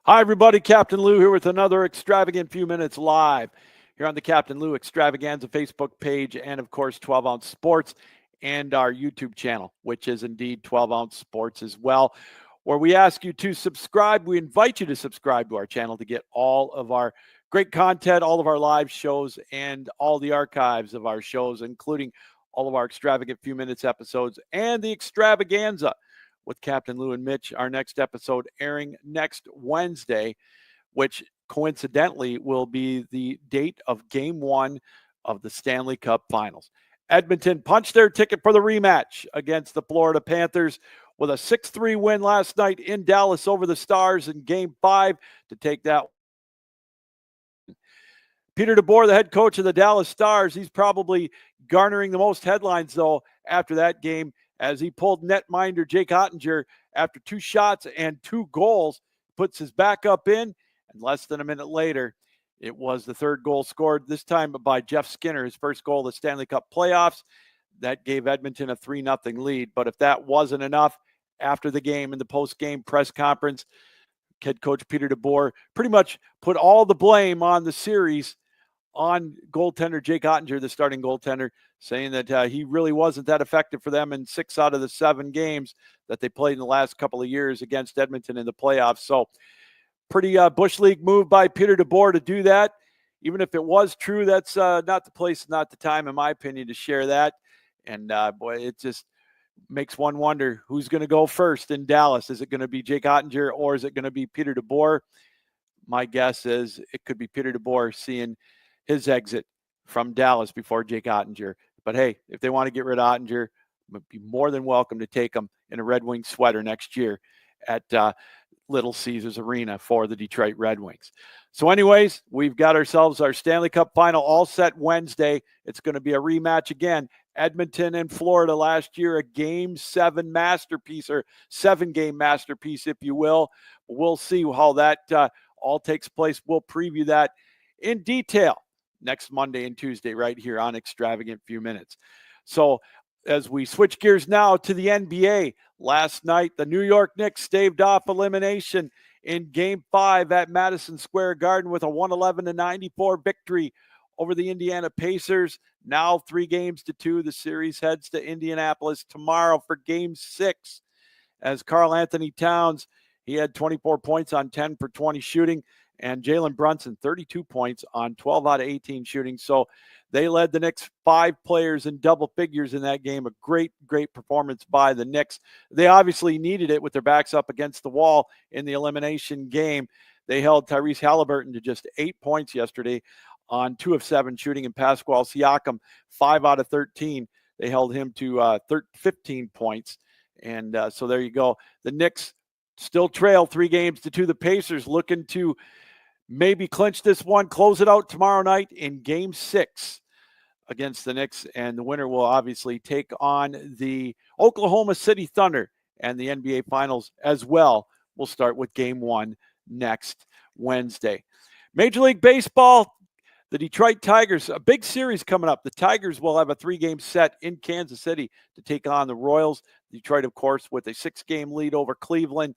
Hi, everybody. Captain Lou here with another Extravagant Few Minutes live here on the Captain Lou Extravaganza Facebook page and, of course, 12 Ounce Sports and our YouTube channel, which is indeed 12 Ounce Sports as well, where we ask you to subscribe. We invite you to subscribe to our channel to get all of our great content, all of our live shows, and all the archives of our shows, including all of our Extravagant Few Minutes episodes and the Extravaganza with Captain Lou and Mitch. Our next episode airing next Wednesday, which coincidentally will be the date of Game 1 of the Stanley Cup Finals. Edmonton punched their ticket for the rematch against the Florida Panthers with a 6-3 win last night in Dallas over the Stars in Game 5 to take that. Peter DeBoer, the head coach of the Dallas Stars, he's probably garnering the most headlines, though, after that game, as he pulled netminder Jake Ottinger after 2 shots and 2 goals, puts his backup in, and less than a minute later, it was the 3rd goal scored, this time by Jeff Skinner, his first goal of the Stanley Cup playoffs. That gave Edmonton a 3-0 lead. But if that wasn't enough, after the game in the post-game press conference, head coach Peter DeBoer pretty much put all the blame on the series on goaltender Jake Ottinger, the starting goaltender, saying that he really wasn't that effective for them in 6 out of the 7 games that they played in the last couple of years against Edmonton in the playoffs. So pretty Bush League move by Peter DeBoer to do that. Even if it was true, that's not the place, not the time, in my opinion, to share that. And boy, it just makes one wonder who's going to go first in Dallas. Is it going to be Jake Ottinger or is it going to be Peter DeBoer? My guess is it could be Peter DeBoer seeing his exit from Dallas before Jake Ottinger. But hey, if they want to get rid of Ottinger, would be more than welcome to take him in a Red Wings sweater next year at Little Caesars Arena for the Detroit Red Wings. So anyways, we've got ourselves our Stanley Cup final all set Wednesday. It's going to be a rematch again. Edmonton and Florida last year, a Game 7 masterpiece, or 7-game masterpiece, if you will. We'll see how that all takes place. We'll preview that in detail next Monday and Tuesday right here on Extravagant Few Minutes. So as we switch gears now to the NBA, last night the New York Knicks staved off elimination in Game 5 at Madison Square Garden with a 111-94 victory over the Indiana Pacers. Now 3-2. The series heads to Indianapolis tomorrow for Game 6 as Karl Anthony Towns, he had 24 points on 10 for 20 shooting, and Jalen Brunson, 32 points on 12 out of 18 shooting. So they led the Knicks 5 players in double figures in that game. A great, great performance by the Knicks. They obviously needed it with their backs up against the wall in the elimination game. They held Tyrese Halliburton to just 8 points yesterday on 2 of 7 shooting, and Pascal Siakam, 5 out of 13. They held him to 15 points. And so there you go. The Knicks still trail 3-2. The Pacers looking to maybe clinch this one, close it out tomorrow night in Game 6 against the Knicks. And the winner will obviously take on the Oklahoma City Thunder and the NBA Finals as well. We'll start with Game 1 next Wednesday. Major League Baseball, the Detroit Tigers, a big series coming up. The Tigers will have a 3-game set in Kansas City to take on the Royals. Detroit, of course, with a 6-game lead over Cleveland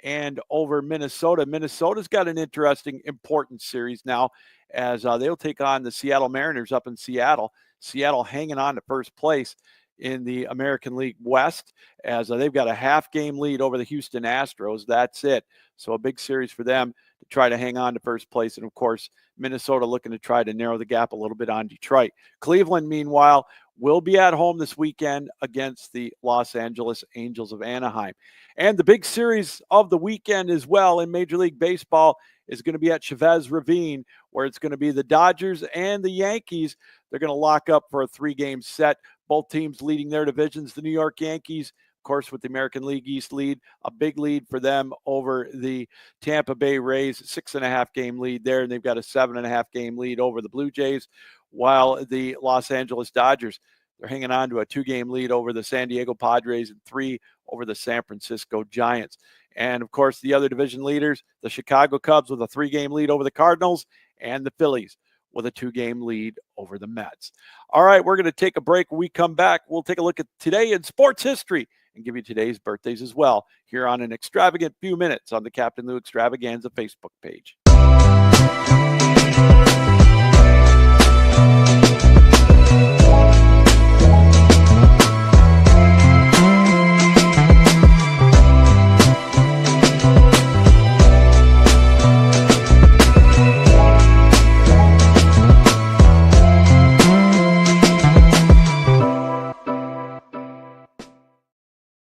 and over Minnesota. Minnesota's got an interesting, important series now as they'll take on the Seattle Mariners up in Seattle. Seattle hanging on to first place in the American League West as they've got a half-game lead over the Houston Astros. That's it. So a big series for them to try to hang on to first place. And, of course, Minnesota looking to try to narrow the gap a little bit on Detroit. Cleveland, meanwhile, will be at home this weekend against the Los Angeles Angels of Anaheim. And the big series of the weekend as well in Major League Baseball is going to be at Chavez Ravine, where it's going to be the Dodgers and the Yankees. They're going to lock up for a 3-game set. Both teams leading their divisions. The New York Yankees, of course, with the American League East lead, a big lead for them over the Tampa Bay Rays, 6.5-game lead there, and they've got a 7.5-game lead over the Blue Jays, while the Los Angeles Dodgers, they're hanging on to a 2-game lead over the San Diego Padres and 3 over the San Francisco Giants. And, of course, the other division leaders, the Chicago Cubs with a 3-game lead over the Cardinals, and the Phillies with a 2-game lead over the Mets. All right, we're going to take a break. When we come back, we'll take a look at today in sports history and give you today's birthdays as well here on an extravagant few minutes on the Captain Lou Extravaganza Facebook page.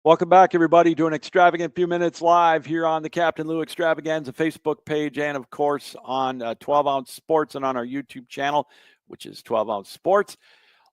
Welcome back, everybody, to an extravagant few minutes live here on the Captain Lou Extravaganza Facebook page and, of course, on 12-Ounce Sports and on our YouTube channel, which is 12-Ounce Sports.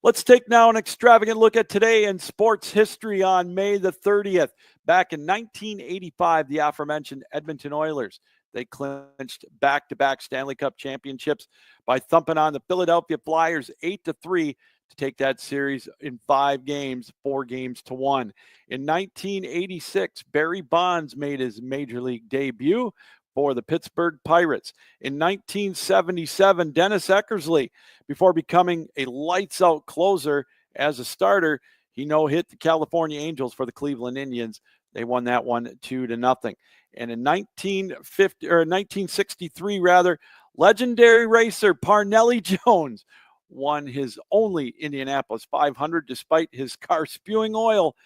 Let's take now an extravagant look at today in sports history on May the 30th. Back in 1985, the aforementioned Edmonton Oilers, they clinched back-to-back Stanley Cup championships by thumping on the Philadelphia Flyers 8-3 to take that series in 5 games, 4-1. In 1986, Barry Bonds made his major league debut for the Pittsburgh Pirates. In 1977, Dennis Eckersley, before becoming a lights-out closer as a starter, he no-hit the California Angels for the Cleveland Indians. They won that one 2-0. And in 1963, legendary racer Parnelli Jones won his only Indianapolis 500 despite his car spewing oil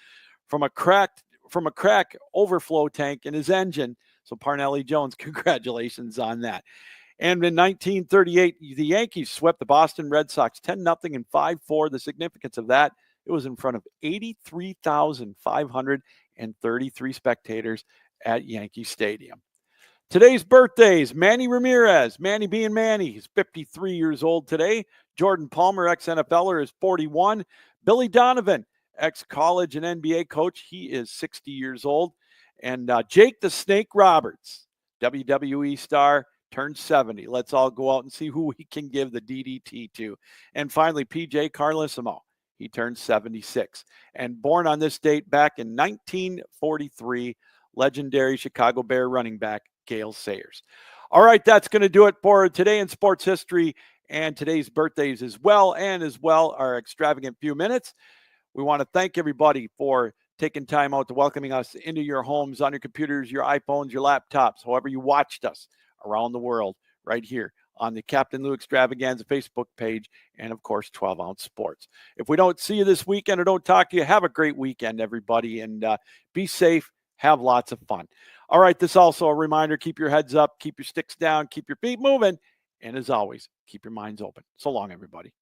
from a crack overflow tank in his engine. So Parnelli Jones, congratulations on that. And in 1938, the Yankees swept the Boston Red Sox 10-0 and 5-4. The significance of that, it was in front of 83,533 spectators at Yankee Stadium. Today's birthdays: Manny Ramirez, Manny being Manny, he's 53 years old today. Jordan Palmer, ex-NFLer, is 41. Billy Donovan, ex-college and NBA coach, he is 60 years old. And Jake the Snake Roberts, WWE star, turned 70. Let's all go out and see who we can give the DDT to. And finally, PJ Carlesimo, he turned 76. And born on this date back in 1943, legendary Chicago Bear running back Gale Sayers. All right, that's going to do it for today in sports history and today's birthdays as well, and as well our extravagant few minutes. We want to thank everybody for taking time out to welcoming us into your homes, on your computers, your iPhones, your laptops, however you watched us around the world, right here on the Captain Lou Extravaganza Facebook page and, of course, 12-Ounce Sports. If we don't see you this weekend or don't talk to you, have a great weekend, everybody, and be safe. Have lots of fun. All right, this also a reminder, keep your heads up, keep your sticks down, keep your feet moving, and as always, keep your minds open. So long, everybody.